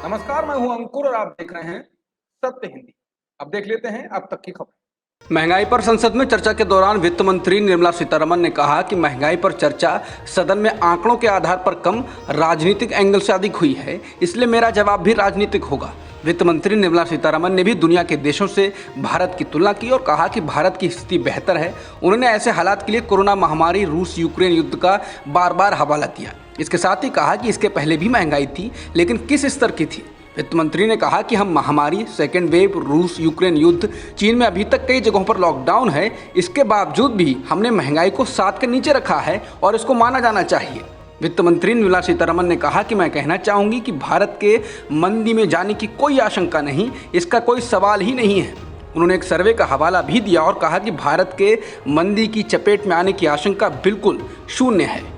नमस्कार, मैं हूं अंकुर और आप देख रहे हैं सत्य हिंदी। अब देख लेते हैं अब तक की खबर। महंगाई पर संसद में चर्चा के दौरान वित्त मंत्री निर्मला सीतारमण ने कहा कि महंगाई पर चर्चा सदन में आंकड़ों के आधार पर कम, राजनीतिक एंगल से अधिक हुई है, इसलिए मेरा जवाब भी राजनीतिक होगा। वित्त मंत्री निर्मला सीतारमण ने भी दुनिया के देशों से भारत की तुलना की और कहा कि भारत की स्थिति बेहतर है। उन्होंने ऐसे हालात के लिए कोरोना महामारी, रूस यूक्रेन युद्ध का बार बार हवाला दिया। इसके साथ ही कहा कि इसके पहले भी महंगाई थी, लेकिन किस स्तर की थी। वित्त मंत्री ने कहा कि हम महामारी, सेकेंड वेव, रूस यूक्रेन युद्ध, चीन में अभी तक कई जगहों पर लॉकडाउन है, इसके बावजूद भी हमने महंगाई को 7 के नीचे रखा है और इसको माना जाना चाहिए। वित्त मंत्री निर्मला सीतारमण ने कहा कि मैं कहना चाहूंगी कि भारत के मंदी में जाने की कोई आशंका नहीं, इसका कोई सवाल ही नहीं है। उन्होंने एक सर्वे का हवाला भी दिया और कहा कि भारत के मंदी की चपेट में आने की आशंका बिल्कुल शून्य है।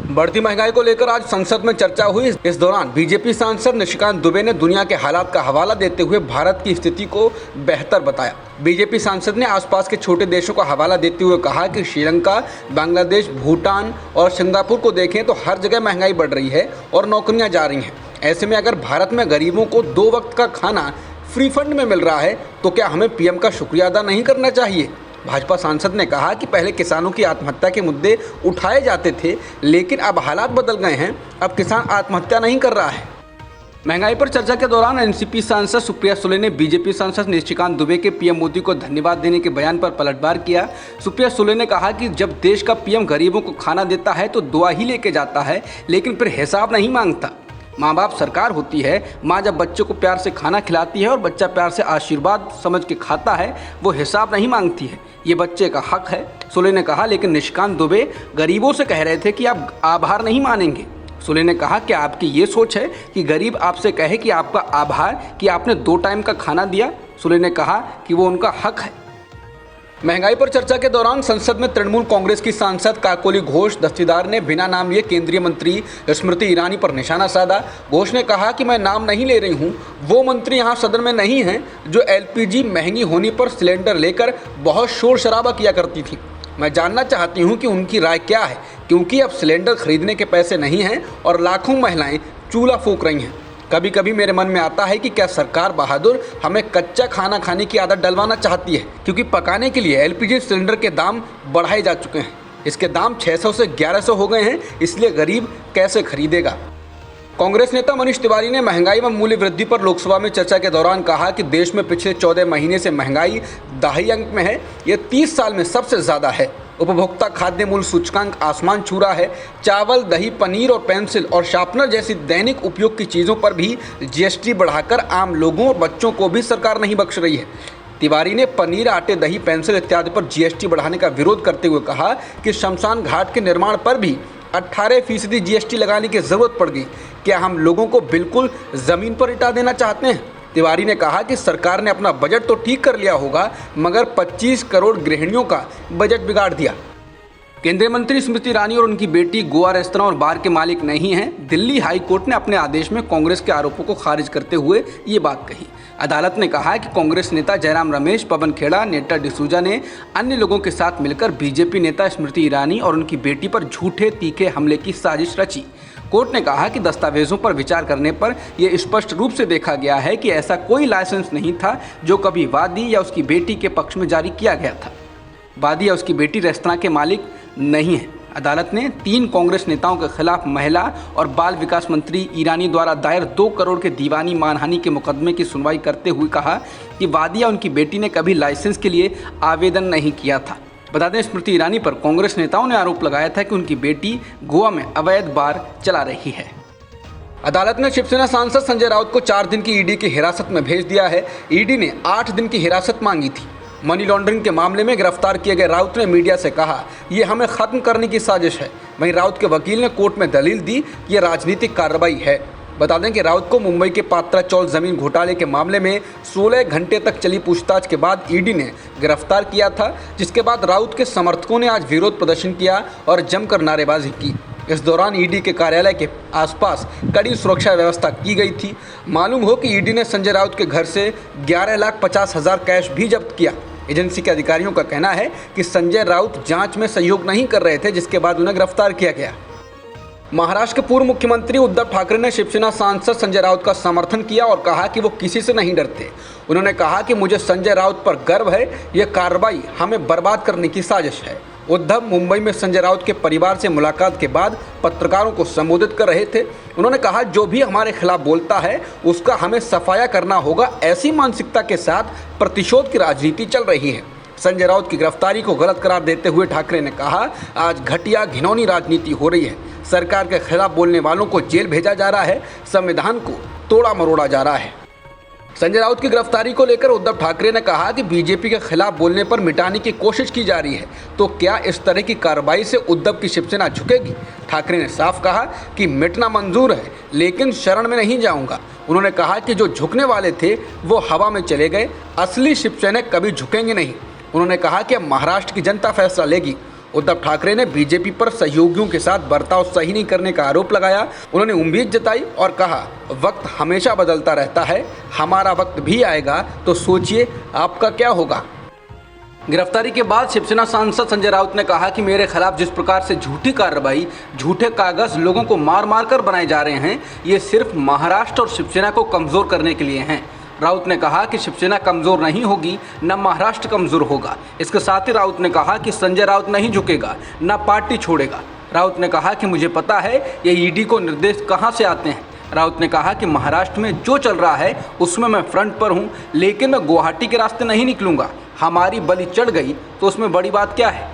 बढ़ती महंगाई को लेकर आज संसद में चर्चा हुई। इस दौरान बीजेपी सांसद निशिकांत दुबे ने दुनिया के हालात का हवाला देते हुए भारत की स्थिति को बेहतर बताया। बीजेपी सांसद ने आसपास के छोटे देशों का हवाला देते हुए कहा कि श्रीलंका, बांग्लादेश, भूटान और सिंगापुर को देखें तो हर जगह महंगाई बढ़ रही है और नौकरियां जा रही हैं। ऐसे में अगर भारत में गरीबों को 2 वक्त का खाना फ्री फंड में मिल रहा है तो क्या हमें पीएम का शुक्रिया अदा नहीं करना चाहिए। भाजपा सांसद ने कहा कि पहले किसानों की आत्महत्या के मुद्दे उठाए जाते थे, लेकिन अब हालात बदल गए हैं, अब किसान आत्महत्या नहीं कर रहा है। महंगाई पर चर्चा के दौरान एनसीपी सांसद सुप्रिया सुले ने बीजेपी सांसद निशिकांत दुबे के पीएम मोदी को धन्यवाद देने के बयान पर पलटवार किया। सुप्रिया सुले ने कहा कि जब देश का पीएम गरीबों को खाना देता है तो दुआ ही लेके जाता है, लेकिन फिर हिसाब नहीं मांगता। माँ बाप सरकार होती है। माँ जब बच्चों को प्यार से खाना खिलाती है और बच्चा प्यार से आशीर्वाद समझ के खाता है, वो हिसाब नहीं मांगती है, ये बच्चे का हक है, सुले ने कहा। लेकिन निशिकांत दुबे गरीबों से कह रहे थे कि आप आभार नहीं मानेंगे। सुले ने कहा कि आपकी ये सोच है कि गरीब आपसे कहे कि आपका आभार कि आपने 2 टाइम का खाना दिया। सुले ने कहा कि वो उनका हक है। महंगाई पर चर्चा के दौरान संसद में तृणमूल कांग्रेस की सांसद काकोली घोष दस्तीदार ने बिना नाम लिए केंद्रीय मंत्री स्मृति ईरानी पर निशाना साधा। घोष ने कहा कि मैं नाम नहीं ले रही हूं, वो मंत्री यहां सदन में नहीं हैं जो एलपीजी महंगी होने पर सिलेंडर लेकर बहुत शोर शराबा किया करती थी। मैं जानना चाहती हूं कि उनकी राय क्या है, क्योंकि अब सिलेंडर खरीदने के पैसे नहीं हैं और लाखों महिलाएं चूल्हा फूंक रही हैं। कभी कभी मेरे मन में आता है कि क्या सरकार बहादुर हमें कच्चा खाना खाने की आदत डलवाना चाहती है, क्योंकि पकाने के लिए एलपीजी सिलेंडर के दाम बढ़ाए जा चुके हैं। इसके दाम 600 से 1100 हो गए हैं, इसलिए गरीब कैसे खरीदेगा। कांग्रेस नेता मनीष तिवारी ने महंगाई व मूल्य वृद्धि पर लोकसभा में चर्चा के दौरान कहा कि देश में पिछले 14 महीने से महंगाई दहाई अंक में है, ये 30 साल में सबसे ज़्यादा है। उपभोक्ता खाद्य मूल्य सूचकांक आसमान छू रहा है। चावल, दही, पनीर और पेंसिल और शार्पनर जैसी दैनिक उपयोग की चीज़ों पर भी जीएसटी बढ़ाकर आम लोगों और बच्चों को भी सरकार नहीं बख्श रही है। तिवारी ने पनीर, आटे, दही, पेंसिल इत्यादि पर जीएसटी बढ़ाने का विरोध करते हुए कहा कि शमशान घाट के निर्माण पर भी 18% जीएसटी लगाने की जरूरत पड़ गई। क्या हम लोगों को बिल्कुल ज़मीन पर लिटा देना चाहते हैं। तिवारी ने कहा कि सरकार ने अपना बजट तो ठीक कर लिया होगा, मगर 25 करोड़ गृहिणियों का बजट बिगाड़ दिया। केंद्रीय मंत्री स्मृति ईरानी और उनकी बेटी गोवा रेस्तरां और बार के मालिक नहीं हैं। दिल्ली हाई कोर्ट ने अपने आदेश में कांग्रेस के आरोपों को खारिज करते हुए ये बात कही। अदालत ने कहा कि कांग्रेस नेता जयराम रमेश, पवन खेड़ा, नेता डिसूजा ने अन्य लोगों के साथ मिलकर बीजेपी नेता स्मृति ईरानी और उनकी बेटी पर झूठे तीखे हमले की साजिश रची। कोर्ट ने कहा कि दस्तावेजों पर विचार करने पर यह स्पष्ट रूप से देखा गया है कि ऐसा कोई लाइसेंस नहीं था जो कभी वादी या उसकी बेटी के पक्ष में जारी किया गया था। वादी या उसकी बेटी रेस्तरां के मालिक नहीं है। अदालत ने 3 कांग्रेस नेताओं के खिलाफ महिला और बाल विकास मंत्री ईरानी द्वारा दायर 2 करोड़ के दीवानी मानहानि के मुकदमे की सुनवाई करते हुए कहा कि वादी या उनकी बेटी ने कभी लाइसेंस के लिए आवेदन नहीं किया था। बता दें, स्मृति ईरानी पर कांग्रेस नेताओं ने आरोप लगाया था कि उनकी बेटी गोवा में अवैध बार चला रही है। अदालत ने शिवसेना सांसद संजय राउत को 4 दिन की ईडी की हिरासत में भेज दिया है। ईडी ने 8 दिन की हिरासत मांगी थी। मनी लॉन्ड्रिंग के मामले में गिरफ्तार किए गए राउत ने मीडिया से कहा, ये हमें खत्म करने की साजिश है। वहीं राउत के वकील ने कोर्ट में दलील दी कि यह राजनीतिक कार्रवाई है। बता दें कि राउत को मुंबई के पात्रा चौल जमीन घोटाले के मामले में 16 घंटे तक चली पूछताछ के बाद ईडी ने गिरफ्तार किया था, जिसके बाद राउत के समर्थकों ने आज विरोध प्रदर्शन किया और जमकर नारेबाजी की। इस दौरान ईडी के कार्यालय के आसपास कड़ी सुरक्षा व्यवस्था की गई थी। मालूम हो कि ईडी ने संजय राउत के घर से 11,50,000 कैश भी जब्त किया। एजेंसी के अधिकारियों का कहना है कि संजय राउत जांच में सहयोग नहीं कर रहे थे, जिसके बाद उन्हें गिरफ्तार किया गया। महाराष्ट्र के पूर्व मुख्यमंत्री उद्धव ठाकरे ने शिवसेना सांसद संजय राउत का समर्थन किया और कहा कि वो किसी से नहीं डरते। उन्होंने कहा कि मुझे संजय राउत पर गर्व है, यह कार्रवाई हमें बर्बाद करने की साजिश है। उद्धव मुंबई में संजय राउत के परिवार से मुलाकात के बाद पत्रकारों को संबोधित कर रहे थे। उन्होंने कहा, जो भी हमारे खिलाफ बोलता है उसका हमें सफाया करना होगा। ऐसी मानसिकता के साथ प्रतिशोध की राजनीति चल रही है। संजय राउत की गिरफ्तारी को गलत करार देते हुए ठाकरे ने कहा, आज घटिया घिनौनी राजनीति हो रही है। सरकार के खिलाफ बोलने वालों को जेल भेजा जा रहा है, संविधान को तोड़ा मरोड़ा जा रहा है। संजय राउत की गिरफ्तारी को लेकर उद्धव ठाकरे ने कहा कि बीजेपी के खिलाफ बोलने पर मिटाने की कोशिश की जा रही है, तो क्या इस तरह की कार्रवाई से उद्धव की शिवसेना झुकेगी? ठाकरे ने साफ कहा कि मिटना मंजूर है, लेकिन शरण में नहीं जाऊंगा। उन्होंने कहा कि जो झुकने वाले थे वो हवा में चले गए, असली शिवसेना कभी झुकेंगे नहीं। उन्होंने कहा कि अब महाराष्ट्र की जनता फैसला लेगी। उद्धव ठाकरे ने बीजेपी पर सहयोगियों के साथ बर्ताव सही नहीं करने का आरोप लगाया। उन्होंने उम्मीद जताई और कहा, वक्त हमेशा बदलता रहता है, हमारा वक्त भी आएगा, तो सोचिए आपका क्या होगा। गिरफ्तारी के बाद शिवसेना सांसद संजय राउत ने कहा कि मेरे खिलाफ जिस प्रकार से झूठी कार्रवाई, झूठे कागज लोगों को मार मार कर बनाए जा रहे हैं, ये सिर्फ महाराष्ट्र और शिवसेना को कमज़ोर करने के लिए हैं। राउत ने कहा कि शिवसेना कमज़ोर नहीं होगी, न महाराष्ट्र कमज़ोर होगा। इसके साथ ही राउत ने कहा कि संजय राउत नहीं झुकेगा, न पार्टी छोड़ेगा। राउत ने कहा कि मुझे पता है ये ईडी को निर्देश कहां से आते हैं। राउत ने कहा कि महाराष्ट्र में जो चल रहा है उसमें मैं फ्रंट पर हूं, लेकिन मैं गुवाहाटी के रास्ते नहीं निकलूंगा। हमारी बलि चढ़ गई तो उसमें बड़ी बात क्या है।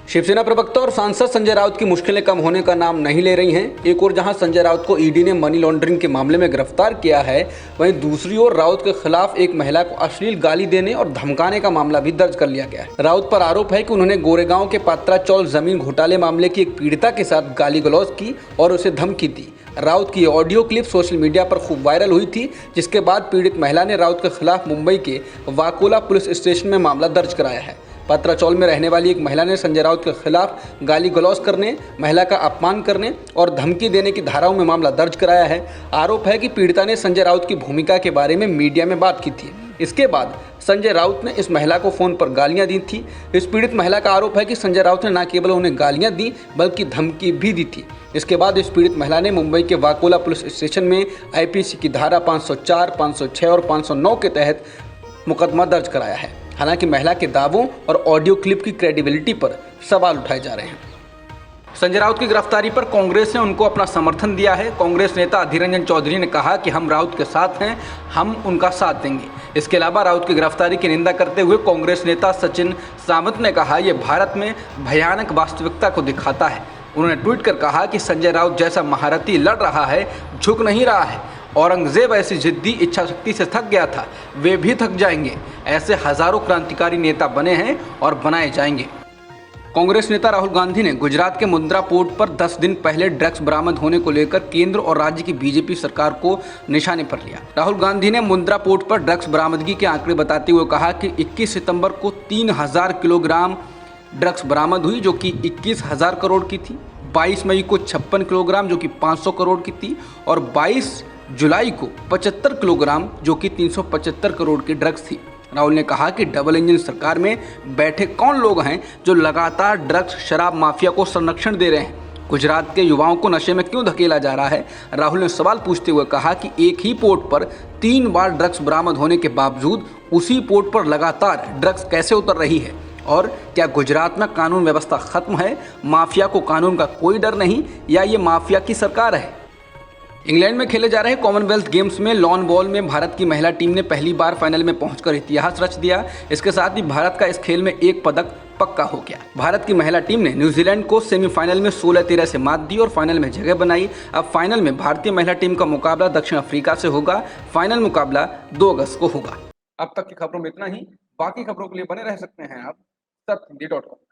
शिवसेना प्रवक्ता और सांसद संजय राउत की मुश्किलें कम होने का नाम नहीं ले रही हैं। एक ओर जहां संजय राउत को ईडी ने मनी लॉन्ड्रिंग के मामले में गिरफ्तार किया है, वहीं दूसरी ओर राउत के खिलाफ एक महिला को अश्लील गाली देने और धमकाने का मामला भी दर्ज कर लिया गया है। राउत पर आरोप है कि उन्होंने गोरेगांव के पात्रा चौल जमीन घोटाले मामले की एक पीड़िता के साथ गाली गलौज की और उसे धमकी दी। राउत की ऑडियो क्लिप सोशल मीडिया पर खूब वायरल हुई थी, जिसके बाद पीड़ित महिला ने राउत के खिलाफ मुंबई के वाकोला पुलिस स्टेशन में मामला दर्ज कराया है। पत्राचौल में रहने वाली एक महिला ने संजय राउत के खिलाफ गाली गलौज करने, महिला का अपमान करने और धमकी देने की धाराओं में मामला दर्ज कराया है। आरोप है कि पीड़िता ने संजय राउत की भूमिका के बारे में मीडिया में बात की थी। इसके बाद संजय राउत ने इस महिला को फ़ोन पर गालियां दी थी। इस पीड़ित महिला का आरोप है कि संजय राउत ने न केवल उन्हें गालियां दी बल्कि धमकी भी दी थी। इसके बाद इस पीड़ित महिला ने मुंबई के वाकोला पुलिस स्टेशन में आईपीसी की धारा 504, 506 और 509 के तहत मुकदमा दर्ज कराया है। हालांकि महिला के दावों और ऑडियो क्लिप की क्रेडिबिलिटी पर सवाल उठाए जा रहे हैं। संजय राउत की गिरफ्तारी पर कांग्रेस ने उनको अपना समर्थन दिया है। कांग्रेस नेता अधीर रंजन चौधरी ने कहा कि हम राउत के साथ हैं, हम उनका साथ देंगे। इसके अलावा राउत की गिरफ्तारी की निंदा करते हुए कांग्रेस नेता सचिन सावंत ने कहा, यह भारत में भयानक वास्तविकता को दिखाता है। उन्होंने ट्वीट कर कहा कि संजय राउत जैसा महारथी लड़ रहा है, झुक नहीं रहा है। औरंगजेब ऐसी जिद्दी इच्छा शक्ति से थक गया था, वे भी थक जाएंगे। ऐसे हजारों क्रांतिकारी नेता बने हैं और बनाए जाएंगे। कांग्रेस नेता राहुल गांधी ने गुजरात के मुंद्रा पोर्ट पर 10 दिन पहले ड्रग्स बरामद होने को लेकर केंद्र और राज्य की बीजेपी सरकार को निशाने पर लिया। राहुल गांधी ने मुंद्रा पोर्ट पर ड्रग्स बरामदगी के आंकड़े बताते हुए कहा कि 21 सितंबर को 3000 किलोग्राम ड्रग्स बरामद हुई, जो कि 21,000 करोड़ की थी। 22 मई को 56 किलोग्राम, जो कि 500 करोड़ की थी, और 22 जुलाई को 75 किलोग्राम, जो कि 375 करोड़ की ड्रग्स थी। राहुल ने कहा कि डबल इंजन सरकार में बैठे कौन लोग हैं जो लगातार ड्रग्स शराब माफिया को संरक्षण दे रहे हैं। गुजरात के युवाओं को नशे में क्यों धकेला जा रहा है। राहुल ने सवाल पूछते हुए कहा कि एक ही पोर्ट पर 3 बार ड्रग्स बरामद होने के बावजूद उसी पोर्ट पर लगातार ड्रग्स कैसे उतर रही है, और क्या गुजरात में कानून व्यवस्था खत्म है, माफिया को कानून का कोई डर नहीं, या ये माफिया की सरकार है। इंग्लैंड में खेले जा रहे कॉमनवेल्थ गेम्स में लॉन बॉल में भारत की महिला टीम ने पहली बार फाइनल में पहुंचकर इतिहास रच दिया। इसके साथ ही भारत का इस खेल में एक पदक पक्का हो गया। भारत की महिला टीम ने न्यूजीलैंड को सेमीफाइनल में 16-13 से मात दी और फाइनल में जगह बनाई। अब फाइनल में भारतीय महिला टीम का मुकाबला दक्षिण अफ्रीका से होगा। फाइनल मुकाबला 2 अगस्त को होगा। अब तक की खबरों में इतना ही। बाकी खबरों के लिए बने रह सकते हैं आप सत्हिंदी.com।